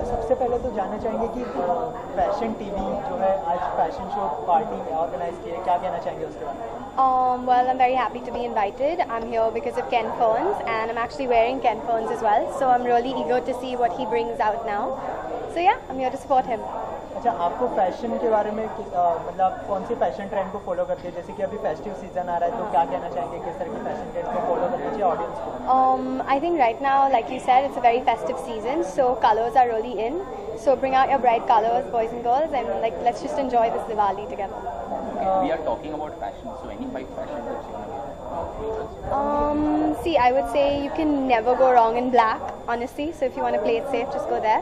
सबसे पहले तो जानना चाहेंगे कि फैशन टीवी जो है आज फैशन शो पार्टी ऑर्गेनाइज की है, क्या कहना चाहेंगे उसके बारे में? Well, I'm very happy to be invited. I'm here because of Ken Ferns, and I'm actually wearing Ken Ferns as well. So I'm really eager to see what he brings out now. So yeah, I'm here to support him. अच्छा, आपको fashion के बारे में मतलब कौन सी fashion trend को follow करती है? जैसे कि अभी फेस्टिव सीजन आ रहा है, तो क्या कहना चाहेंगे किस तरह की फैशन ट्रेंड को फॉलो करना चाहिए ऑडियंस को? I think right now, like you said, it's a very festive season, so colors are really in. So bring out your bright colors, boys and girls, and like let's just enjoy this Diwali together. We are talking about fashion, so any fashion tips you want to give? See, I would say you can never go wrong in black, honestly. So if you want to play it safe, just go there.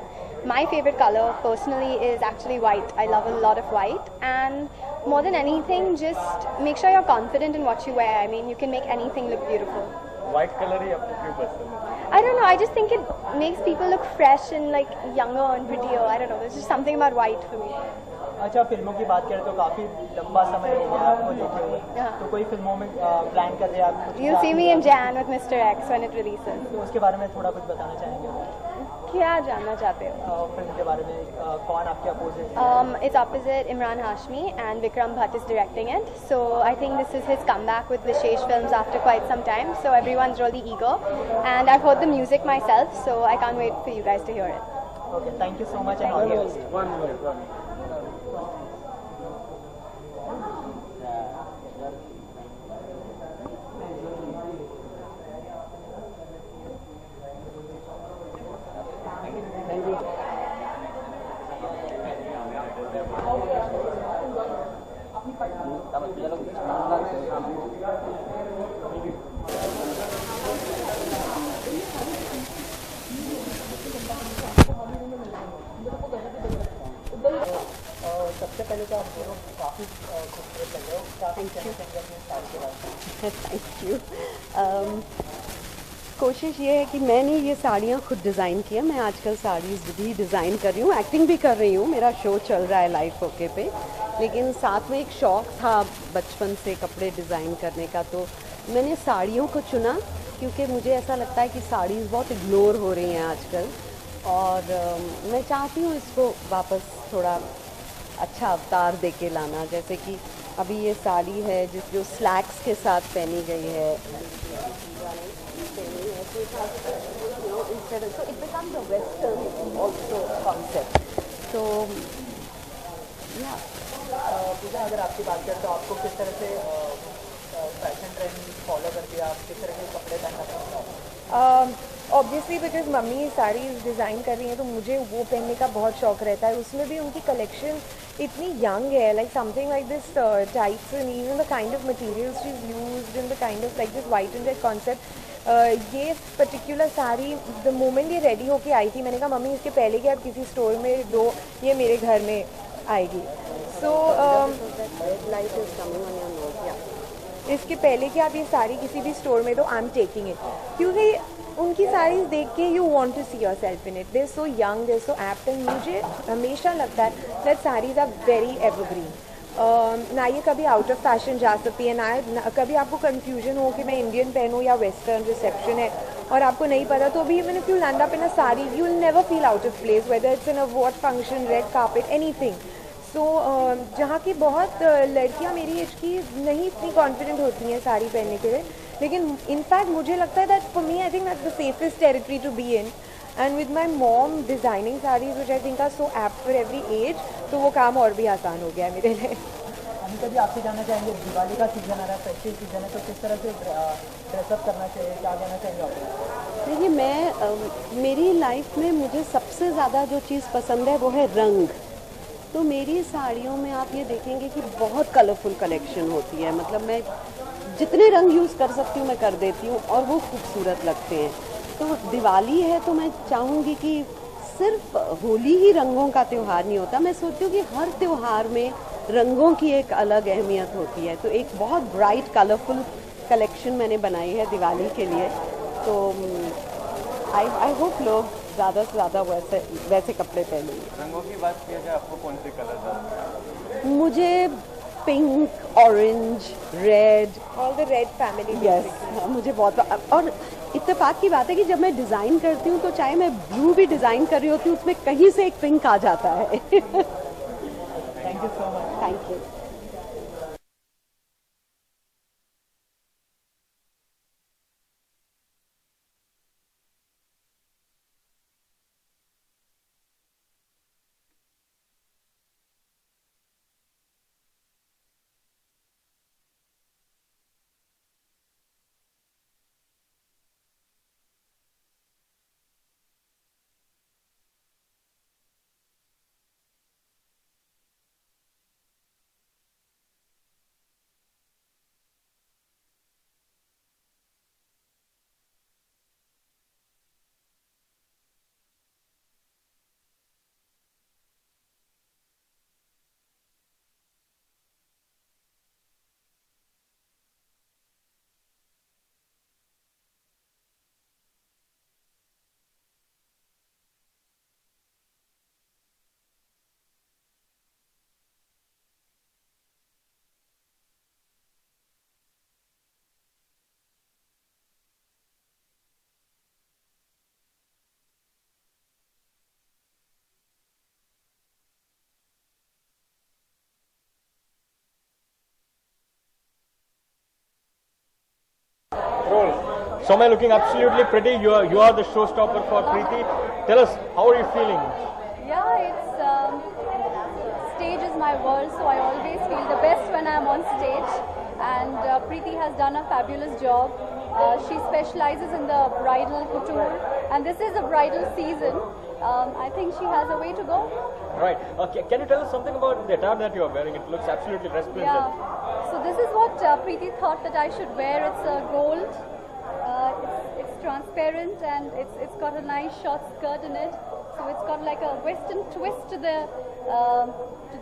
My favorite color, personally, is actually white. I love a lot of white, and more than anything, just make sure you're confident in what you wear. I mean, you can make anything look beautiful. White colour ही आपको क्यों पसंद है? I don't know. I just think it makes people look fresh and like younger and prettier. I don't know. There's just something about white for me. अच्छा, फिल्मों की बात करें तो काफी लंबा समय हो गया आपको देखे हुए, तो कोई फिल्मों में प्लान कर रहे हैं आप? You'll see me in Jan with Mr. X when it releases. तो उसके बारे में थोड़ा कुछ बताना चाहेंगे? क्या जानना चाहते हो? फिल्म के बारे में कौन आपके opposite? It's opposite Imran Hashmi, and Vikram Bhatt is directing it. So I think this is his comeback with Vishesh Films after quite some time. So everyone's really eager, and I've heard the music myself, so I can't wait for you guys to hear it. Okay, thank you so much and all the best. One minute. सबसे पहले तो आप दोनों काफ़ी खूबसूरत लग रहे हो, काफ़ी कहना चाहेंगे अपने स्टाइल के बारे में? Thank you. कोशिश ये है कि मैंने ये साड़ियाँ खुद डिज़ाइन की है। मैं आजकल साड़ीज़ भी डिज़ाइन कर रही हूँ, एक्टिंग भी कर रही हूँ। मेरा शो चल रहा है लाइफ ओके पे, लेकिन साथ में एक शौक़ था बचपन से कपड़े डिज़ाइन करने का। तो मैंने साड़ियों को चुना क्योंकि मुझे ऐसा लगता है कि साड़ीज़ बहुत इग्नोर हो रही हैं आजकल, और मैं चाहती हूँ इसको वापस थोड़ा अच्छा अवतार दे के लाना। जैसे कि अभी ये साड़ी है जो स्लैक्स के साथ पहनी गई है, so it becomes a western also concept. So yeah. पूजा, अगर आपकी बात करें तो आपको किस तरह से फैशन ट्रेंड फॉलो करती है? आप किस तरह के कपड़े पहनना पसंद है? Obviously because mummy saris design कर रही हैं, तो मुझे वो पहनने का बहुत शौक रहता है। उसमें भी उनकी कलेक्शन इतनी यंग है, like something like this types and even the kind of materials she is used in the kind of like this white and red concept. ये पर्टिकुलर साड़ी द मोमेंट ये रेडी होके आई थी, मैंने कहा मम्मी इसके पहले कि आप किसी स्टोर में दो, ये मेरे घर में आएगी। सो इसके पहले कि आप ये साड़ी किसी भी स्टोर में दो, आई एम टेकिंग इट, क्योंकि उनकी साड़ीज़ देख के you want to see yourself in it. They so young, they so apt, and मुझे हमेशा लगता है that saris are very evergreen. ना ये कभी आउट ऑफ फैशन जा सकती है, ना कभी आपको कन्फ्यूजन हो कि मैं इंडियन पहनूँ या वेस्टर्न। रिसेप्शन है और आपको नहीं पता, तो अभी even if you land up in a sari you will never feel out of place, whether it's in a what function, red carpet, anything. So जहाँ की बहुत लड़कियाँ मेरी एज की नहीं इतनी कॉन्फिडेंट होती हैं साड़ी पहनने के लिए, लेकिन इनफैक्ट मुझे लगता है that for me I think that's the safest territory to be in. And with my mom designing saris which I think are so apt for every age, तो वो काम और भी आसान हो गया है मेरे लिए। अनिता जी, आपसे जानना चाहेंगे, दिवाली का सीजन आ रहा है, फेस्टिव सीजन है, तो किस तरह से ड्रेसअप करना चाहिए, क्या कहना चाहेंगे आप? देखिए, मैं मेरी लाइफ में मुझे सबसे ज़्यादा जो चीज़ पसंद है वो है रंग। तो मेरी साड़ियों में आप ये देखेंगे कि बहुत कलरफुल कलेक्शन होती है। मतलब मैं जितने रंग यूज़ कर सकती हूँ मैं कर देती हूँ, और वो खूबसूरत लगते हैं। तो दिवाली है तो मैं चाहूँगी कि सिर्फ होली ही रंगों का त्यौहार नहीं होता। मैं सोचती हूँ कि हर त्यौहार में रंगों की एक अलग अहमियत होती है। तो एक बहुत ब्राइट कलरफुल कलेक्शन मैंने बनाई है दिवाली के लिए। तो आई होप लोग ज़्यादा से ज़्यादा वैसे कपड़े पहनेंगे। रंगों की बात किया जाए, आपको कौन से कलर पसंद है? मुझे pink, orange, red, all the red family. Yes, मुझे बहुत। और इत्तेफाक की बात है कि जब मैं डिज़ाइन करती हूँ तो चाहे मैं ब्लू भी डिज़ाइन कर रही होती हूँ, उसमें कहीं से एक पिंक आ जाता है. Thank you so much. Thank you. Soumya looking absolutely pretty. You are the showstopper for Preeti. Tell us, how are you feeling? Yeah, stage is my world, so I always feel the best when I'm on stage. And Preeti has done a fabulous job. She specializes in the bridal couture, and this is a bridal season. I think she has a way to go. Right. Can you tell us something about the attire that you are wearing? It looks absolutely resplendent. Yeah. So this is what Preeti thought that I should wear. It's gold. It's transparent and it's got a nice short skirt in it. So it's got like a western twist to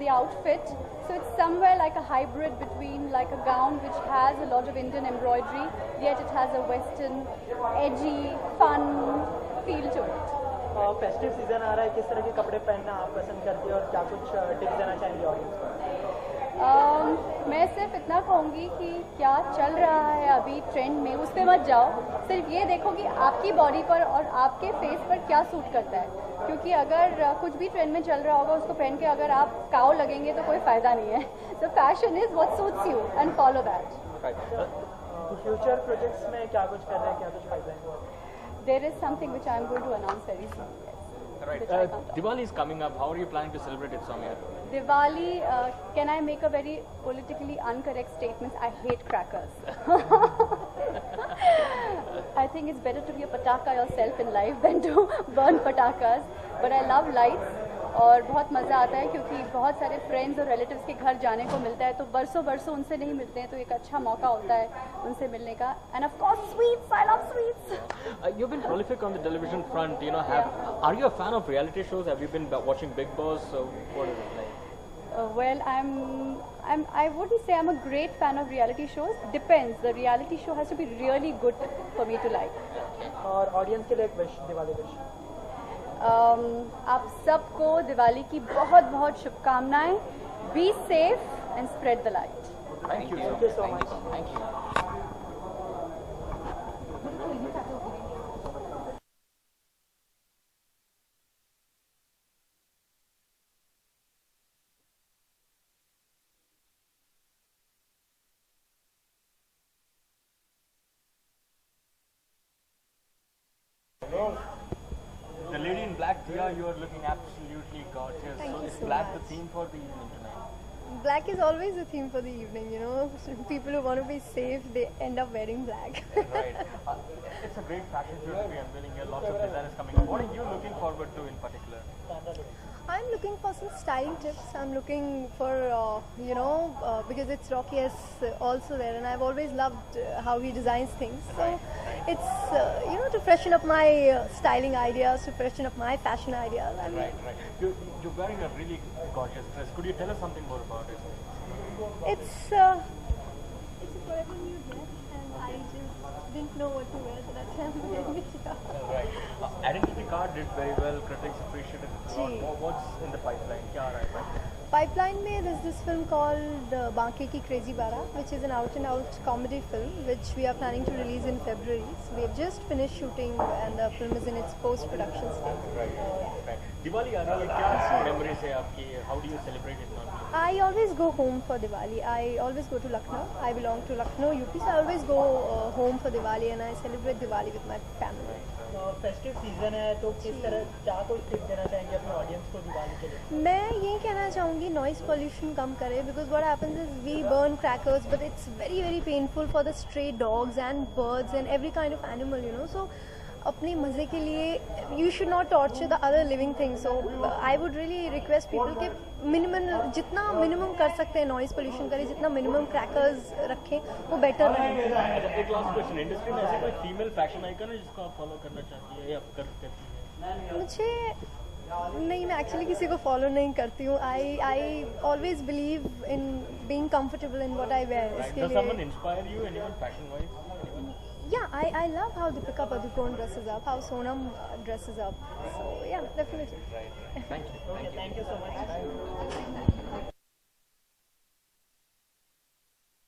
the outfit. So it's somewhere like a hybrid between like a gown which has a lot of Indian embroidery, yet it has a western, edgy, fun feel to it. Festive season आ रहा है, किस तरह के कपड़े पहनना आप पसंद करती है और क्या कुछ टिप्स देना चाहेंगे ऑडियंस को? मैं सिर्फ इतना कहूँगी कि क्या चल रहा है अभी ट्रेंड में उस पर मत जाओ. सिर्फ ये देखो कि आपकी बॉडी पर और आपके फेस पर क्या सूट करता है, क्योंकि अगर कुछ भी ट्रेंड में चल रहा होगा उसको पहन के अगर आप काओ लगेंगे तो कोई फायदा नहीं है. सो fashion is what suits you and follow that. Future projects में क्या कुछ कर रहे हैं, क्या कुछ pipeline? There is something which I am going to announce very soon. Yes. Right. Diwali is coming up. How are you planning to celebrate it, Soumya? Diwali, can I make a very politically incorrect statement? I hate crackers. I think it's better to be a pataka yourself in life than to burn patakas. But I love lights. और बहुत मज़ा आता है क्योंकि बहुत सारे friends और relatives के घर जाने को मिलता है, तो बरसों बरसों उनसे नहीं मिलते हैं, तो एक अच्छा मौका होता है उनसे मिलने का. End of course sweets, I love sweets. You've been prolific on the television front. You know, are you a fan of reality shows? Have you been watching Big Boss? What is it like? Well, I wouldn't say I'm a great fan of reality shows. Depends. The reality show has to be really good for me to like. और audience के लिए एक wish, Diwali wish. आप सबको दिवाली की बहुत बहुत शुभकामनाएं. Be safe and spread the light. Thank you. Thank you so much. Thank you. The lady in black, Dia, you are looking absolutely gorgeous. Thank you is so black much. the theme for the evening tonight? Black is always the theme for the evening, you know. People who want to be safe, they end up wearing black. Right. It's a great fashion show to be unveiling here. Lots of designers coming up. What are you looking forward to in particular? I'm looking for some styling tips. I'm looking for, because it's Rocky is also there, and I've always loved how he designs things. So it's, to freshen up my styling ideas, to freshen up my fashion ideas. Right. You're wearing a really gorgeous dress. Could you tell us something more about it? It's a forever new dress, and I just didn't know what to wear, so that's why I'm wearing it here. Right. Identity card did very well. Critics appreciated it a lot. जी. What's in the pipeline? क्या आ रहा है pipeline? Pipeline में there's this film called Banke Ki Crazy Bara, which is an out-and-out comedy film, which we are planning to release in February. So we have just finished shooting, and the film is in its post-production stage. Right. Diwali आ रही है. क्या memories है आपकी? How do you celebrate it normally? I always go home for Diwali. I always go to Lucknow. I belong to Lucknow, UP, so I always go home for Diwali, and I celebrate Diwali with my family. Festive season है तो किस तरह क्या कोई tip देना चाहेंगे अपने audience को दिवाली के लिए? मैं ये कहना चाहूँगी नॉइस पोल्यूशन कम करें, because what happens is we burn crackers but it's very very painful for the stray dogs and birds and every kind of animal, you know. So अपने मज़े के लिए you should not torture the other living things. So I would really request people के जितना minimum कर सकते हैं noise pollution करें, जितना मिनिमम क्रैकर्स रखें वो बेटर रहेगा. एक लास्ट क्वेश्चन, इंडस्ट्री में ऐसे कोई फीमेल फैशन आइकन है जिसको आप फॉलो करना चाहती है या करती है? मुझे नहीं, मैं एक्चुअली किसी को फॉलो नहीं करती हूँ. I always believe in being comfortable in what I wear. इसके Does someone लिए inspire you? Anyone fashion wise? yeah, I love how Deepika Padukone dresses up, how Sonam dresses up. So yeah, definitely. Thank you. Thank you so much.